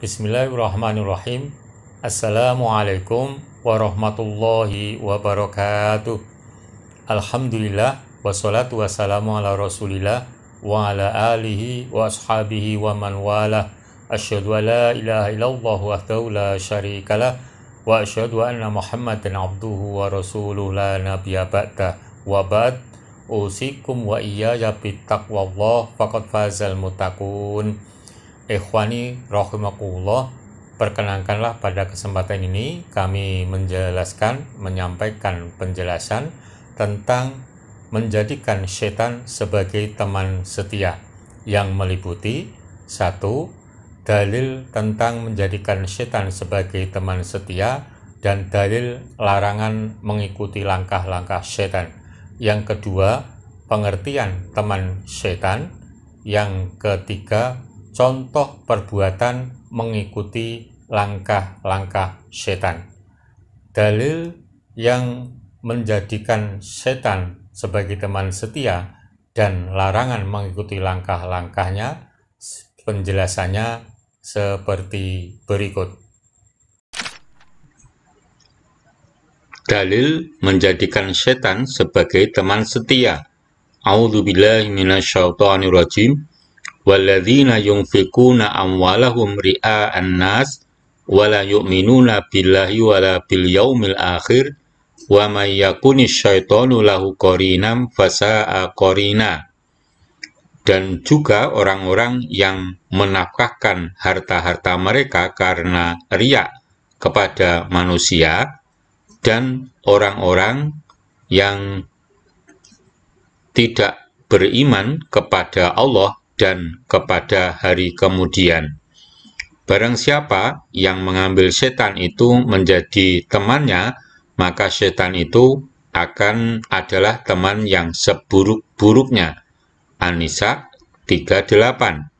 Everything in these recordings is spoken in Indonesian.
Bismillahirrahmanirrahim. Assalamualaikum warahmatullahi wabarakatuh. Alhamdulillah wassalatu wassalamu ala rasulillah wa ala alihi wa ashabihi wa man wala. Asyhadu an la ilaha illallah wahdahu la syarikalah wa asyhadu anna Muhammadan abduhu wa rasuluhu la nabiyya ba'dah. Wa ba'd, usikum wa iyaya bittaqwallah faqad fazal muttaqun. Ikhwani rahimakumullah, perkenankanlah pada kesempatan ini kami menyampaikan penjelasan tentang menjadikan setan sebagai teman setia yang meliputi 1. Dalil tentang menjadikan setan sebagai teman setia dan dalil larangan mengikuti langkah-langkah setan. Yang kedua, pengertian teman setan. Yang ketiga, contoh perbuatan mengikuti langkah-langkah setan. Dalil yang menjadikan setan sebagai teman setia dan larangan mengikuti langkah-langkahnya, penjelasannya seperti berikut. Dalil menjadikan setan sebagai teman setia. A'udzubillahi minasyaitonirrajim. Walladzina yunfikuna amwalahum ri'a'an nas wa la yu'minuna billahi wa la bil yaumil akhir wa may yakunish syaitanu lahu qarinam fasa'a qarina. Dan juga orang-orang yang menafkahkan harta-harta mereka karena riya kepada manusia, dan orang-orang yang tidak beriman kepada Allah dan kepada hari kemudian. Barang siapa yang mengambil setan itu menjadi temannya, maka setan itu adalah teman yang seburuk-buruknya. An-Nisa 38.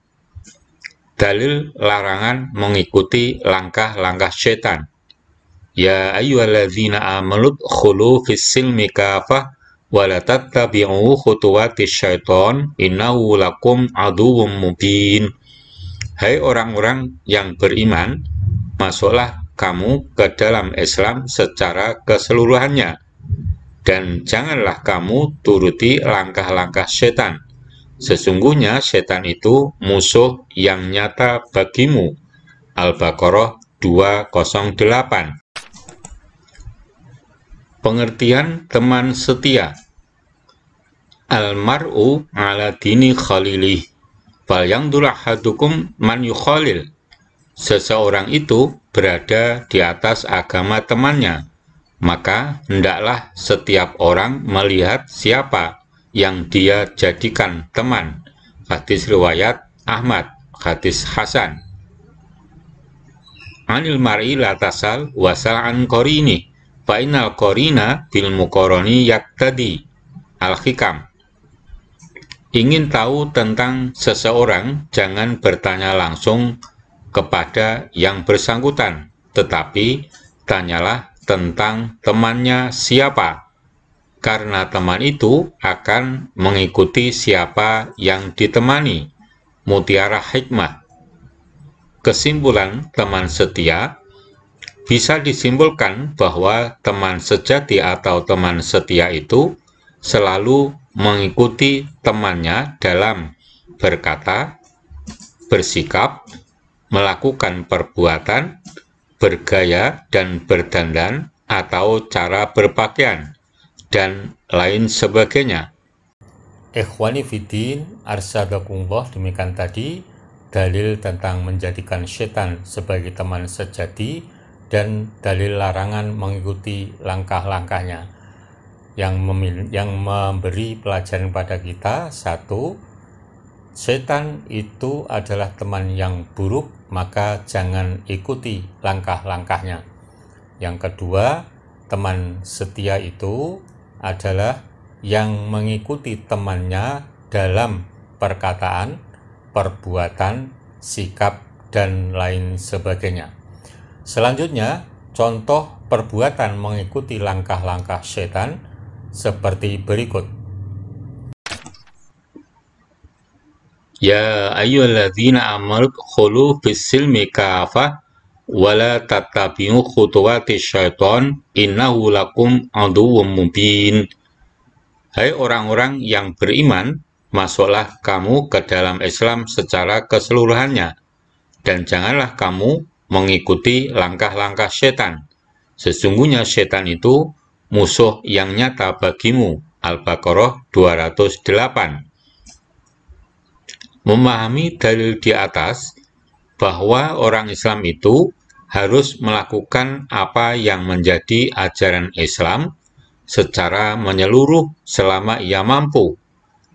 Dalil larangan mengikuti langkah-langkah setan. Ya ayyuhalladzina amanu khulu fis silmi kafah wa la tattabi'u khutuwatis syaiton innahu lakum aduwwum mubin. Hai orang-orang yang beriman, masuklah kamu ke dalam Islam secara keseluruhannya, dan janganlah kamu turuti langkah-langkah setan. Sesungguhnya setan itu musuh yang nyata bagimu. Al-Baqarah 208. Pengertian teman setia. Al-mar'u ala dini khalilih, fal yanzur ahadukum man yukhalil. Seseorang itu berada di atas agama temannya, maka hendaklah setiap orang melihat siapa yang dia jadikan teman. Hadis riwayat Ahmad, hadis hasan. Anil mar'i la tasal wasal an qarini, fa'inal qarina bil muqarrani yaktadi. Al-Hikam. Ingin tahu tentang seseorang, jangan bertanya langsung kepada yang bersangkutan, tetapi tanyalah tentang temannya siapa, karena teman itu akan mengikuti siapa yang ditemani. Mutiara Hikmah. Kesimpulan teman setia. Bisa disimpulkan bahwa teman sejati atau teman setia itu selalu mengikuti temannya dalam berkata, bersikap, melakukan perbuatan, bergaya dan berdandan, atau cara berpakaian, dan lain sebagainya. Ikhwani fiddin, arsadakumullah, demikian tadi dalil tentang menjadikan setan sebagai teman sejati dan dalil larangan mengikuti langkah-langkahnya yang memberi pelajaran pada kita. 1. Setan itu adalah teman yang buruk, maka jangan ikuti langkah-langkahnya. Yang kedua, teman setia itu adalah yang mengikuti temannya dalam perkataan, perbuatan, sikap, dan lain sebagainya. Selanjutnya, contoh perbuatan mengikuti langkah-langkah setan seperti berikut. Ya ayyuhalladzina amanu khulu fis-silmi kafah wa la tattabi'u khutuwatis syaiton innahu lakum aduwwum mubin. Hai orang-orang yang beriman, masuklah kamu ke dalam Islam secara keseluruhannya, dan janganlah kamu mengikuti langkah-langkah setan. Sesungguhnya setan itu musuh yang nyata bagimu. Al-Baqarah 208. Memahami dalil di atas bahwa orang Islam itu harus melakukan apa yang menjadi ajaran Islam secara menyeluruh selama ia mampu.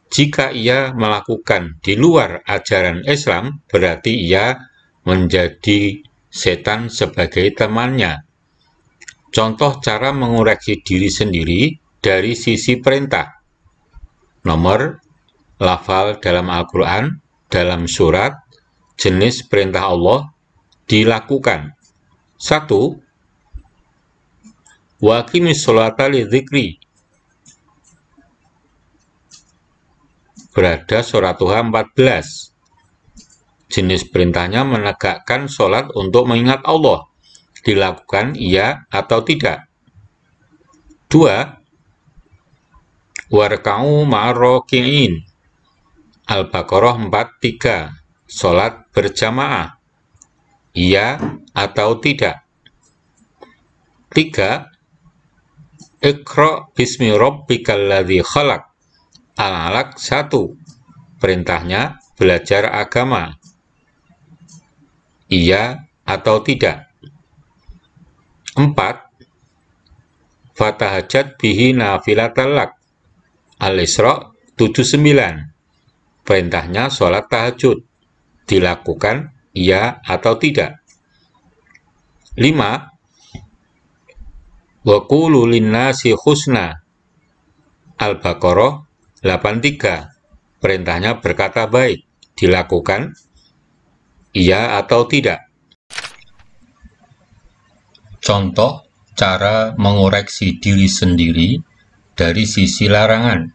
Jika ia melakukan di luar ajaran Islam, berarti ia menjadi setan sebagai temannya. Contoh cara mengoreksi diri sendiri dari sisi perintah. Nomor, lafal dalam Al-Quran, dalam surat, jenis perintah Allah, dilakukan. 1. Wa aqimis sholata lidzikri. Berada surat Tuha 14. Jenis perintahnya menegakkan sholat untuk mengingat Allah. Dilakukan iya atau tidak. 2. Warka'u ma'arroki'in. Al-Baqarah 43. Sholat berjamaah. Iya atau tidak. 3. Iqra' bismi rabbikal ladzi khalaq. Al-Alaq 1. Perintahnya belajar agama. Iya atau tidak. 4. Fatahajat bihi nafilatal lak. Al-Isra 79. Perintahnya sholat tahajud. Dilakukan iya atau tidak. 5. Wa qulu linnasi husna. Al-Baqarah 83. Perintahnya berkata baik. Dilakukan iya atau tidak. Contoh cara mengoreksi diri sendiri dari sisi larangan.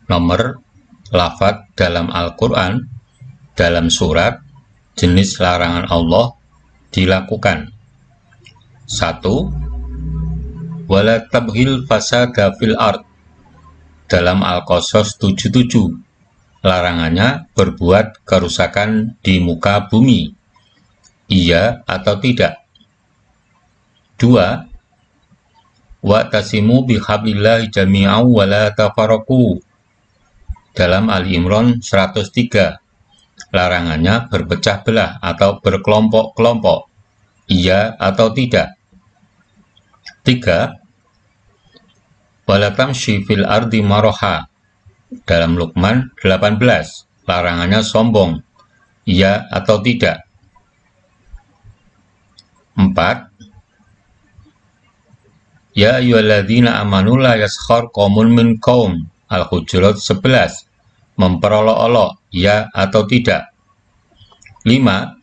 Nomor, lafaz dalam Al-Quran, dalam surat, jenis larangan Allah, dilakukan. 1. Wala tabghil fasada fil ard. Dalam Al-Qasas 77. Larangannya berbuat kerusakan di muka bumi. Iya atau tidak. 2. Wa'tasimu bihablillahi jami'an wa la tafarraqu. Dalam Ali Imran 103. Larangannya berpecah belah atau berkelompok-kelompok. Iya atau tidak. 3. Wala tamshi fil ardi maraha. Dalam Luqman 18. Larangannya sombong. Iya atau tidak. 4. Ya ayyuhalladzina amanu la yaskhar qaumun min qaum. Al-Hujurat 11. Memperolok-olok, ya atau tidak. 5.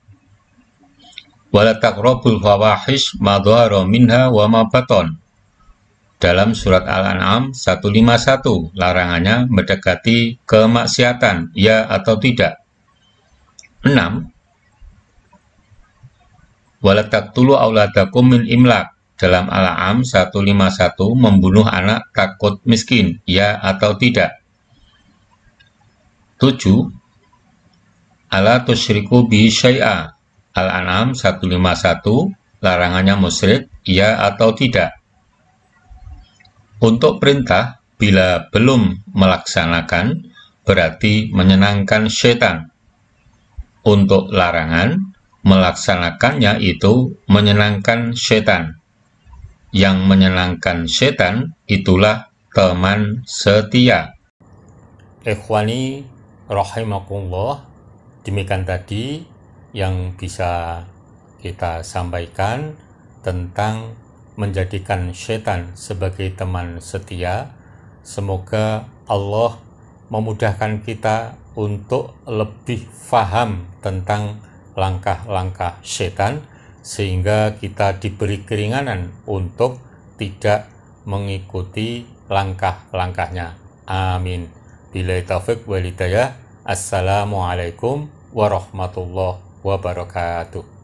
Wala taqrabul fawahish ma dhahara minha wa ma baton. Dalam surat Al-An'am 151. Larangannya mendekati kemaksiatan, ya atau tidak. 6. Wala taqtulu auladakum min imlak. Dalam Al-An'am 151. Membunuh anak takut miskin, ya atau tidak. 7. Ala tusyriku bihi syai'a. Al-An'am 151. Larangannya musyrik, ya atau tidak. Untuk perintah, bila belum melaksanakan, berarti menyenangkan syaitan. Untuk larangan, melaksanakannya itu menyenangkan syaitan. Yang menyenangkan syaitan itulah teman setia. Ikhwani rahimakumullah, demikian tadi yang bisa kita sampaikan tentang menjadikan syaitan sebagai teman setia. Semoga Allah memudahkan kita untuk lebih paham tentang langkah-langkah syaitan, sehingga kita diberi keringanan untuk tidak mengikuti langkah-langkahnya. Amin. Billahi taufiq wal hidayah. Assalamualaikum warahmatullahi wabarakatuh.